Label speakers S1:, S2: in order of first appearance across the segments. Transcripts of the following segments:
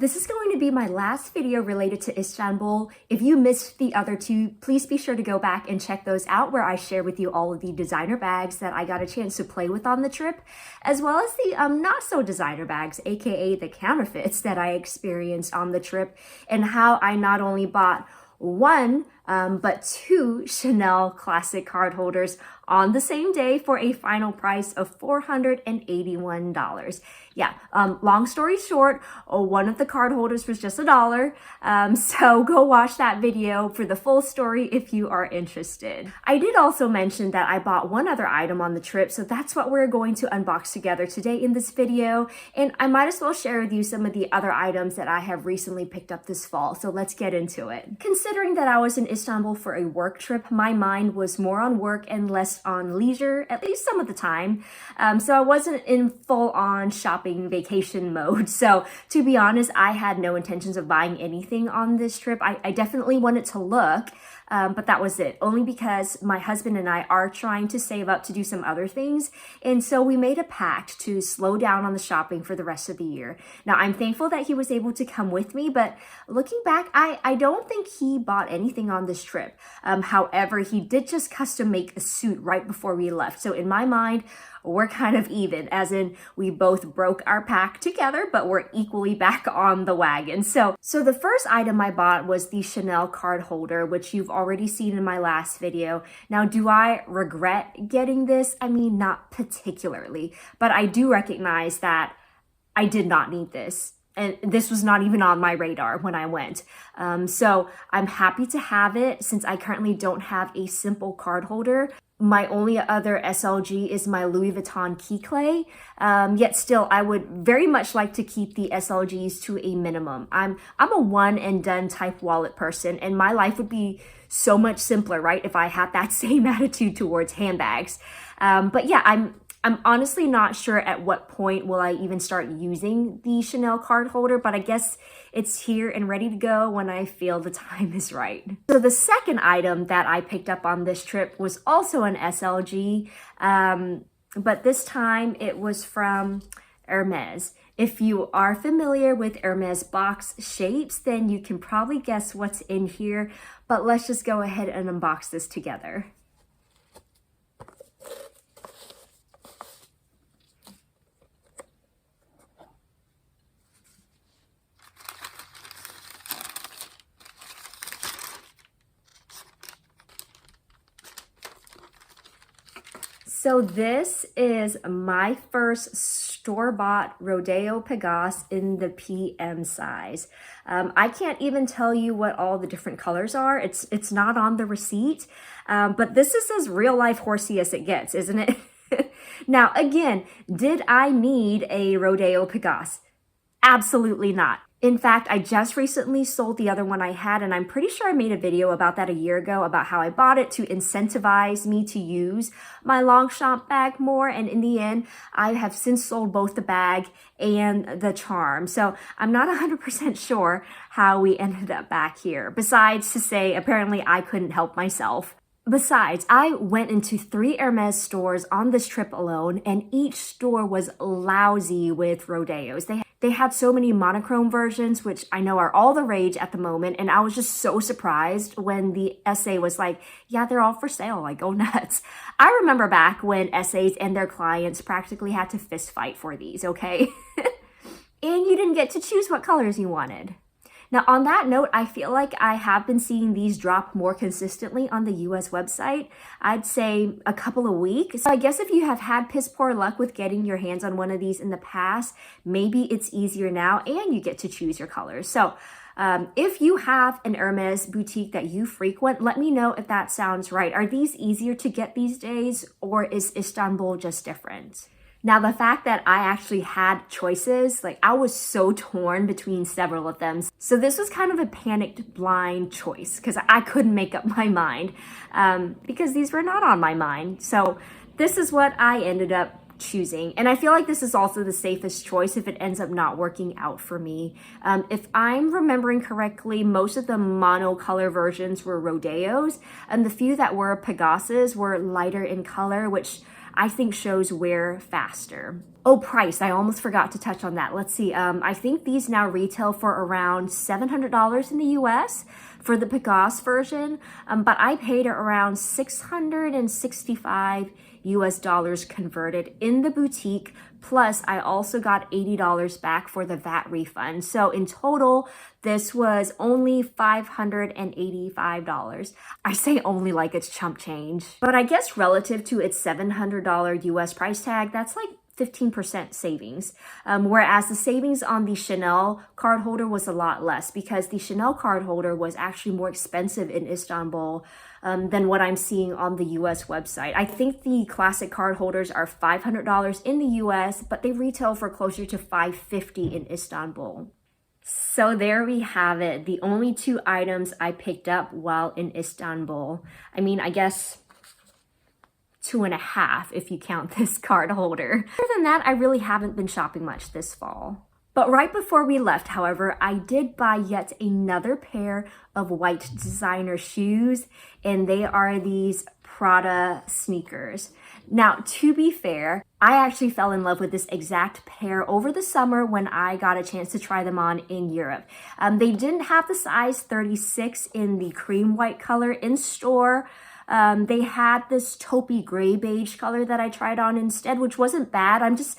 S1: This is going to be my last video related to Istanbul. If you missed the other two, please be sure to go back and check those out where I share with you all of the designer bags that I got a chance to play with on the trip, as well as the not so designer bags, aka the counterfeits that I experienced on the trip, and how I not only bought one, but two Chanel classic card holders on the same day for a final price of $481. Yeah, long story short, one of the card holders was just $1. So go watch that video for the full story if you are interested. I did also mention that I bought one other item on the trip, so that's what we're going to unbox together today in this video. And I might as well share with you some of the other items that I have recently picked up this fall. So let's get into it. Considering that I was in Istanbul for a work trip, my mind was more on work and less on leisure, at least some of the time. So I wasn't in full-on shopping vacation mode. So to be honest, I had no intentions of buying anything on this trip. I definitely wanted to look, but that was it. Only because my husband and I are trying to save up to do some other things. And so we made a pact to slow down on the shopping for the rest of the year. Now, I'm thankful that he was able to come with me, but looking back, I don't think he bought anything on this trip. However, he did just custom make a suit right before we left. So in my mind, we're kind of even, as in we both broke our pact together, but we're equally back on the wagon. So the first item I bought was the Chanel card holder, which you've already seen in my last video. Now, do I regret getting this? I mean, not particularly, but I do recognize that I did not need this. And this was not even on my radar when I went. So I'm happy to have it since I currently don't have a simple card holder. My only other SLG is my Louis Vuitton key clay. Yet still, I would very much like to keep the SLGs to a minimum. I'm a one and done type wallet person, and my life would be so much simpler, right, if I had that same attitude towards handbags. But yeah, I'm honestly not sure at what point will I even start using the Chanel card holder, but I guess it's here and ready to go when I feel the time is right. So the second item that I picked up on this trip was also an SLG, but this time it was from Hermes. If you are familiar with Hermes box shapes, then you can probably guess what's in here, but let's just go ahead and unbox this together. So this is my first store-bought Rodeo Pegasus in the PM size. I can't even tell you what all the different colors are. It's not on the receipt, but this is as real-life horsey as it gets, isn't it? Now, again, did I need a Rodeo Pegasus? Absolutely not. In fact, I just recently sold the other one I had, and I'm pretty sure I made a video about that a year ago about how I bought it to incentivize me to use my Longchamp bag more. And in the end, I have since sold both the bag and the charm. So I'm not 100% sure how we ended up back here. Besides to say, apparently I couldn't help myself. Besides, I went into 3 Hermes stores on this trip alone, and each store was lousy with Rodeos. They had so many monochrome versions, which I know are all the rage at the moment, and I was just so surprised when the SA was like, yeah, they're all for sale, like, go nuts. I remember back when SAs and their clients practically had to fist fight for these, okay? And you didn't get to choose what colors you wanted. Now, on that note, I feel like I have been seeing these drop more consistently on the US website. I'd say a couple of weeks. So I guess if you have had piss poor luck with getting your hands on one of these in the past, maybe it's easier now and you get to choose your colors. So if you have an Hermes boutique that you frequent, let me know if that sounds right. Are these easier to get these days, or is Istanbul just different? Now, the fact that I actually had choices, like I was so torn between several of them. So this was kind of a panicked blind choice because I couldn't make up my mind because these were not on my mind. So this is what I ended up choosing. And I feel like this is also the safest choice if it ends up not working out for me. If I'm remembering correctly, most of the monocolor versions were Rodeos, and the few that were Pegasus were lighter in color, which I think shows wear faster. Oh, price. I almost forgot to touch on that. Let's see. I think these now retail for around $700 in the US for the Pegasus version, but I paid around 665 US dollars converted in the boutique. Plus, I also got $80 back for the VAT refund. So in total, this was only $585. I say only like it's chump change. But I guess relative to its $700 US price tag, that's like 15% savings, whereas the savings on the Chanel card holder was a lot less because the Chanel card holder was actually more expensive in Istanbul than what I'm seeing on the US website. I think the classic card holders are $500 in the US, but they retail for closer to $550 in Istanbul. So there we have it, the only two items I picked up while in Istanbul. I mean, I guess 2.5 if you count this card holder. Other than that, I really haven't been shopping much this fall. But right before we left, however, I did buy yet another pair of white designer shoes, and they are these Prada sneakers. Now, to be fair, I actually fell in love with this exact pair over the summer when I got a chance to try them on in Europe. They didn't have the size 36 in the cream white color in store. They had this taupey gray beige color that I tried on instead, which wasn't bad. I'm just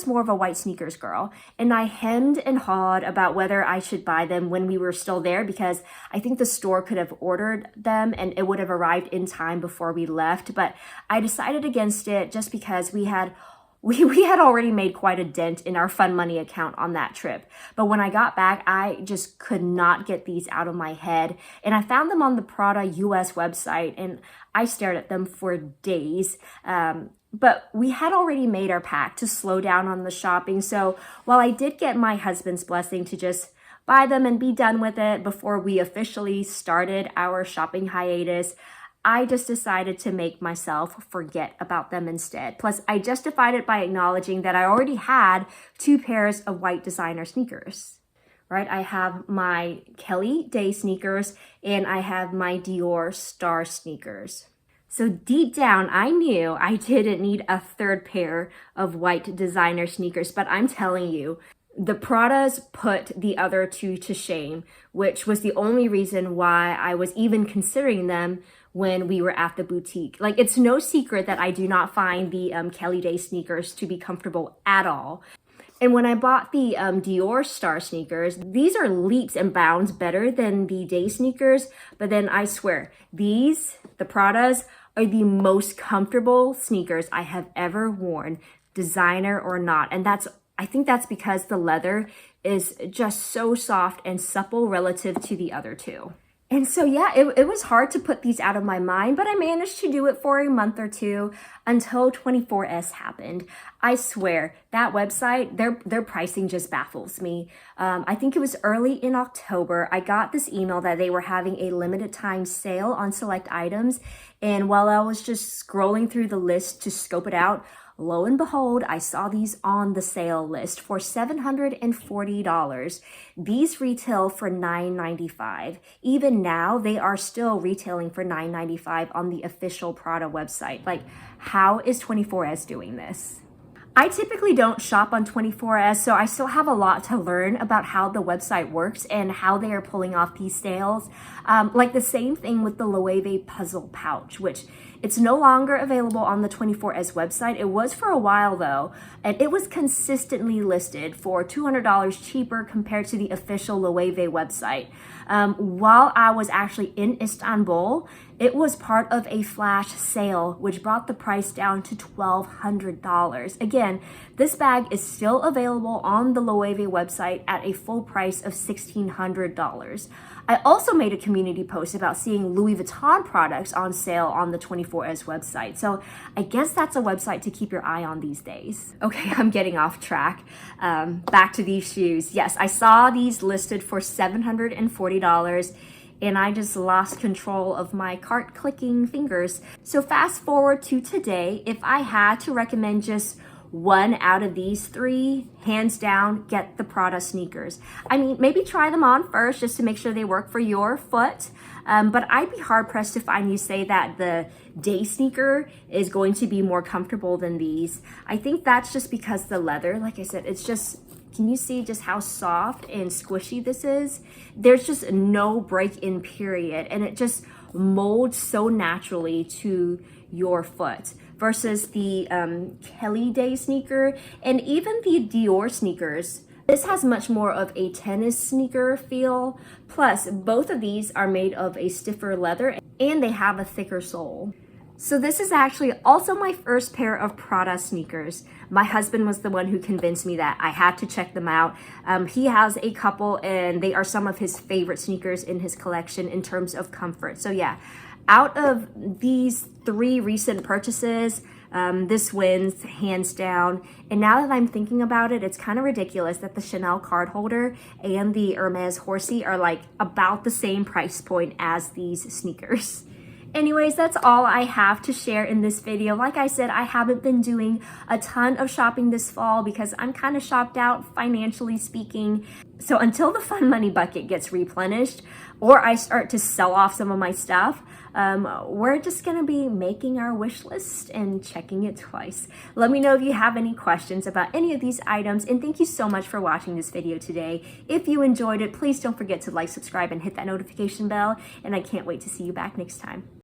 S1: more of a white sneakers girl. And I hemmed and hawed about whether I should buy them when we were still there because I think the store could have ordered them and it would have arrived in time before we left. But I decided against it just because we had already made quite a dent in our fun money account on that trip. But when I got back, I just could not get these out of my head. And I found them on the Prada US website and I stared at them for days. But we had already made our pact to slow down on the shopping. So while I did get my husband's blessing to just buy them and be done with it before we officially started our shopping hiatus, I just decided to make myself forget about them instead. Plus, I justified it by acknowledging that I already had 2 pairs of white designer sneakers, right? I have my Kelly Day sneakers and I have my Dior Star sneakers. So deep down, I knew I didn't need a 3rd pair of white designer sneakers, but I'm telling you, the Pradas put the other 2 to shame, which was the only reason why I was even considering them when we were at the boutique. Like, it's no secret that I do not find the Kelly Day sneakers to be comfortable at all. And when I bought the Dior Star sneakers, these are leaps and bounds better than the Day sneakers. But then I swear, the Pradas, are the most comfortable sneakers I have ever worn, designer or not. And I think that's because the leather is just so soft and supple relative to the other 2. And so, yeah, it was hard to put these out of my mind, but I managed to do it for a month or 2 until 24S happened. I swear, that website, their pricing just baffles me. I think it was early in October, I got this email that they were having a limited time sale on select items. And while I was just scrolling through the list to scope it out, lo and behold, I saw these on the sale list for $740. These retail for $995. Even now, they are still retailing for $995 on the official Prada website. Like, how is 24S doing this? I typically don't shop on 24S, so I still have a lot to learn about how the website works and how they are pulling off these sales. Like the same thing with the Loewe puzzle pouch, which it's no longer available on the 24S website. It was for a while though, and it was consistently listed for $200 cheaper compared to the official Loewe website. While I was actually in Istanbul, it was part of a flash sale, which brought the price down to $1,200. Again, this bag is still available on the Loewe website at a full price of $1,600. I also made a community post about seeing Louis Vuitton products on sale on the 24S website. So I guess that's a website to keep your eye on these days. Okay, I'm getting off track. Back to these shoes. Yes, I saw these listed for $740 and I just lost control of my cart clicking fingers. So fast forward to today, if I had to recommend just one out of these three, hands down, get the Prada sneakers. I mean, maybe try them on first just to make sure they work for your foot. But I'd be hard pressed to find you say that the day sneaker is going to be more comfortable than these. I think that's just because the leather, like I said, it's just, can you see just how soft and squishy this is? There's just no break-in period, and it just molds so naturally to your foot versus the Kelly Day sneaker and even the Dior sneakers. This has much more of a tennis sneaker feel. Plus, both of these are made of a stiffer leather and they have a thicker sole. So this is actually also my first pair of Prada sneakers. My husband was the one who convinced me that I had to check them out. He has a couple and they are some of his favorite sneakers in his collection in terms of comfort. So yeah, out of these three recent purchases, this wins hands down. And now that I'm thinking about it, it's kind of ridiculous that the Chanel card holder and the Hermes horsey are like about the same price point as these sneakers. Anyways, that's all I have to share in this video. Like I said, I haven't been doing a ton of shopping this fall because I'm kind of shopped out financially speaking. So until the fun money bucket gets replenished or I start to sell off some of my stuff, we're just gonna be making our wish list and checking it twice. Let me know if you have any questions about any of these items, and thank you so much for watching this video today. If you enjoyed it, please don't forget to like, subscribe, and hit that notification bell, and I can't wait to see you back next time.